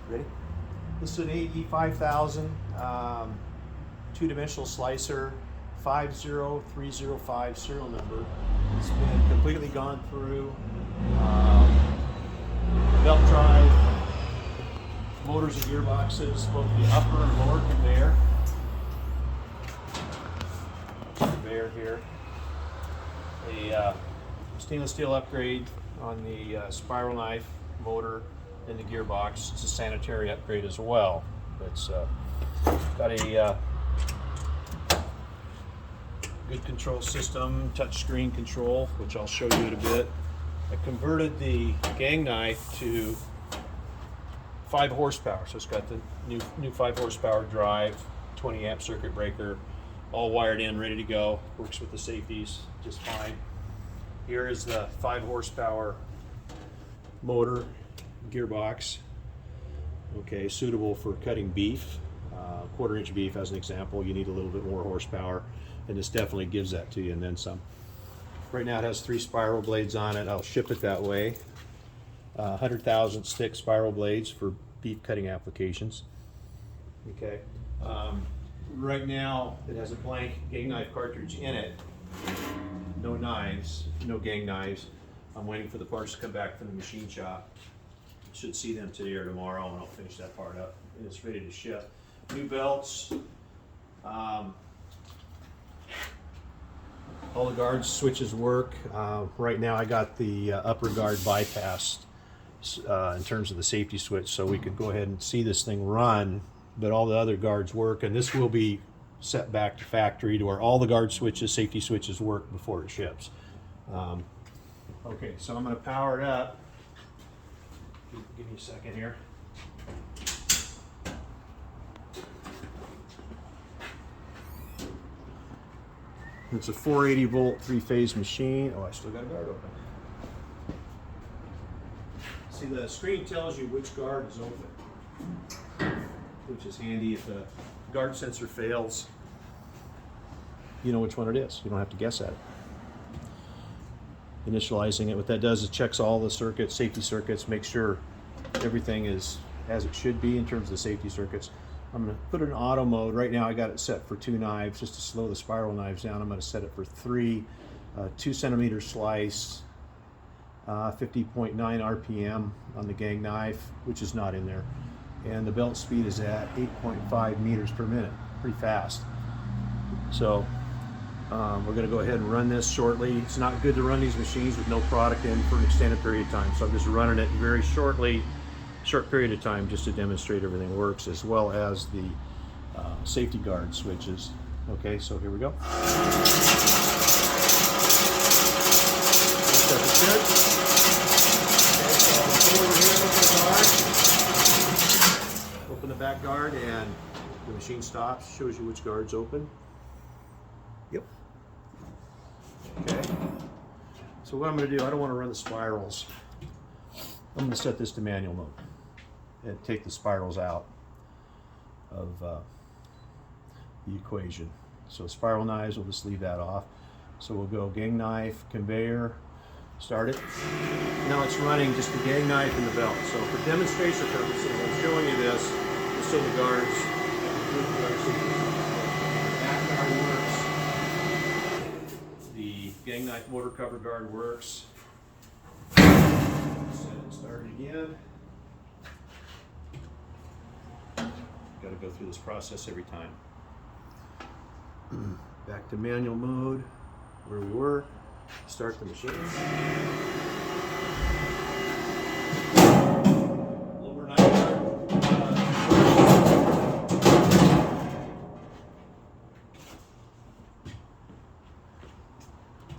Ready? This is an AE5000 two-dimensional slicer, 50305 serial number. It's been completely gone through. Belt drive, motors and gearboxes, both the upper and lower conveyor. Conveyor here. A stainless steel upgrade on the spiral knife motor and the gearbox. It's a sanitary upgrade as well. It's got a good control system, touch screen control, which I'll show you in a bit. I converted the gang knife to 5 horsepower, so it's got the new 5 horsepower drive, 20 amp circuit breaker, all wired in, ready to go. Works with the safeties just fine. Here is the 5 horsepower motor gearbox. Okay, suitable for cutting beef, quarter-inch beef as an example. You need a little bit more horsepower, and this definitely gives that to you and then some. Right now it has 3 spiral blades on it. I'll ship it that way. 100,000 stick spiral blades for beef cutting applications. Okay. Right now it has a blank gang knife cartridge in it. No knives, no gang knives. I'm waiting for the parts to come back from the machine shop. Should see them today or tomorrow, and I'll finish that part up. And it's ready to ship. New belts. All the guard switches work. Right now I got the upper guard bypassed in terms of the safety switch, so we could go ahead and see this thing run, but all the other guards work, and this will be set back to factory to where all the guard switches, safety switches work before it ships. Okay, so I'm going to power it up. Give me a second here. It's a 480 volt 3-phase machine. Oh, I still got a guard open. See, the screen tells you which guard is open, which is handy. If the guard sensor fails, you know which one it is. You don't have to guess at it. Initializing it, what that does is checks all the circuits, safety circuits, make sure everything is as it should be in terms of the safety circuits. I'm going to put it in auto mode. Right now I got it set for 2 knives just to slow the spiral knives down. I'm going to set it for 3, 2 centimeter slice, 50.9 RPM on the gang knife, which is not in there. And the belt speed is at 8.5 meters per minute, pretty fast. So we're going to go ahead and run this shortly. It's not good to run these machines with no product in for an extended period of time, so I'm just running it very short period of time just to demonstrate everything works, as well as the safety guard switches. Okay, so here we go. Open the back guard and the machine stops, shows you which guard's open. Yep. Okay. So what I'm going to do, I don't want to run the spirals. I'm going to set this to manual mode and take the spirals out of the equation. So spiral knives, we'll just leave that off. So we'll go gang knife, conveyor, start it. Now it's running just the gang knife and the belt. So for demonstration purposes, I'm showing you this just so the guards, back guard works, the gang knife motor cover guard works. Set it, start it again. Got to go through this process every time. Back to manual mode, where we were. Start the machine. Lower knife guard.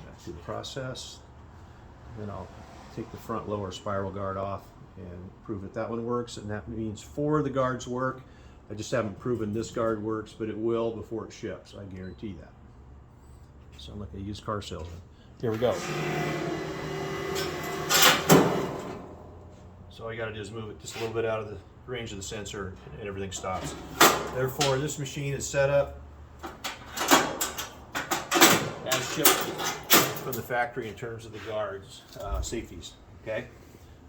Back to the process. Then I'll take the front lower spiral guard off and prove that that one works, and that means 4 of the guards work. I just haven't proven this guard works, but it will before it ships. I guarantee that. Sound like a used car salesman. Here we go. So all you got to do is move it just a little bit out of the range of the sensor, and everything stops. Therefore, this machine is set up as shipped from the factory in terms of the guards, safeties. Okay.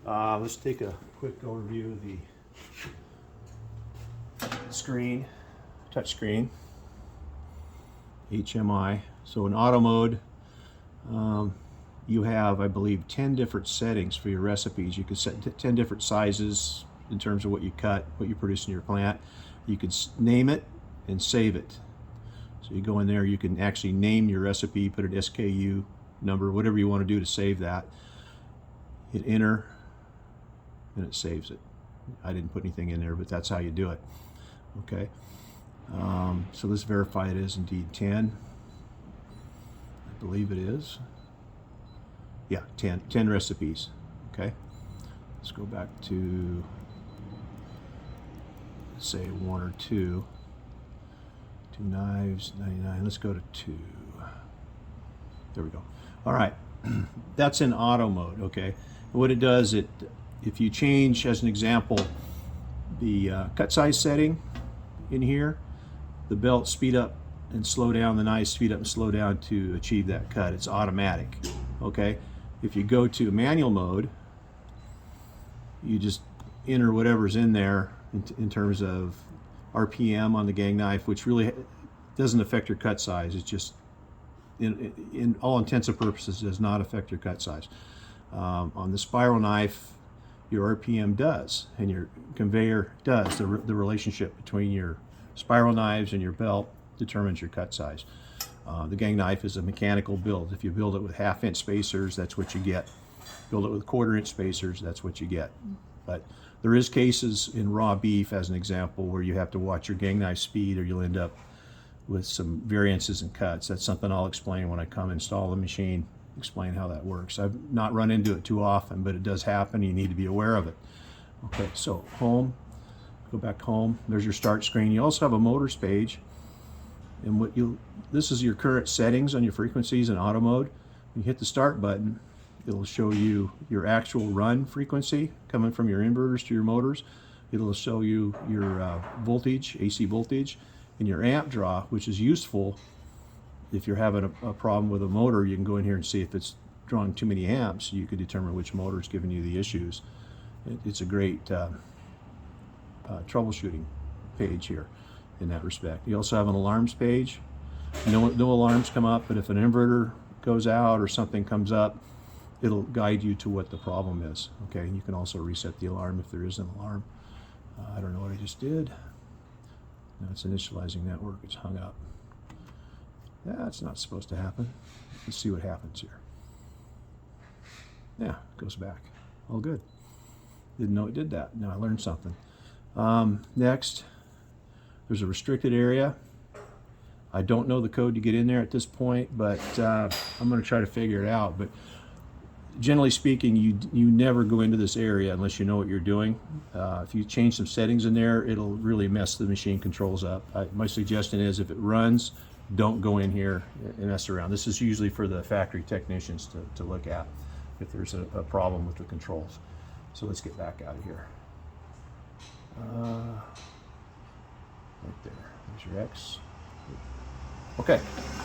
Let's take a quick overview of the screen, touch screen, HMI. So in auto mode, you have, I believe, 10 different settings for your recipes. You can set 10 different sizes in terms of what you cut, what you produce in your plant. You can name it and save it. So you go in there, you can actually name your recipe, put an SKU number, whatever you want to do to save that. Hit enter, and it saves it. I didn't put anything in there, but that's how you do it. Okay. So let's verify it is indeed 10. I believe it is. Yeah, 10 recipes. Okay. Let's go back to, say, 1 or 2. 2 knives, 99. Let's go to 2. There we go. All right. That's in auto mode. Okay. What it does, if you change, as an example, the cut size setting in here, the belt speed up and slow down, the knives speed up and slow down to achieve that cut. It's automatic. Okay. If you go to manual mode, you just enter whatever's in there in terms of RPM on the gang knife, which really doesn't affect your cut size. It's just, in all intents and purposes, does not affect your cut size. On the spiral knife, your RPM does, and your conveyor does. The relationship between your spiral knives and your belt determines your cut size. The gang knife is a mechanical build. If you build it with 1/2-inch spacers, that's what you get. Build it with 1/4-inch spacers, that's what you get. But there is cases in raw beef, as an example, where you have to watch your gang knife speed, or you'll end up with some variances in cuts. That's something I'll explain when I come install the machine, explain how that works. I've not run into it too often, but it does happen. You need to be aware of it. Okay, so home, go back home. There's your start screen. You also have a motors page. And this is your current settings on your frequencies in auto mode. When you hit the start button, it'll show you your actual run frequency coming from your inverters to your motors. It'll show you your voltage, AC voltage, and your amp draw, which is useful if you're having a problem with a motor. You can go in here and see if it's drawing too many amps. You can determine which motor is giving you the issues. It's a great troubleshooting page here in that respect. You also have an alarms page. No alarms come up, but if an inverter goes out or something comes up, it'll guide you to what the problem is. Okay, and you can also reset the alarm if there is an alarm. I don't know what I just did. No, it's initializing network. It's hung up. That's not supposed to happen. Let's see what happens here. Yeah, it goes back. All good. Didn't know it did that. Now I learned something. Next, there's a restricted area. I don't know the code to get in there at this point, but I'm going to try to figure it out. But generally speaking, you never go into this area unless you know what you're doing. If you change some settings in there, it'll really mess the machine controls up. My suggestion is, if it runs, don't go in here and mess around. This is usually for the factory technicians to look at if there's a problem with the controls. So let's get back out of here. Right there. There's your X. Okay,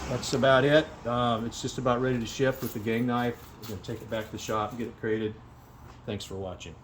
that's about it. It's just about ready to ship with the gang knife. We're going to take it back to the shop and get it crated. Thanks for watching.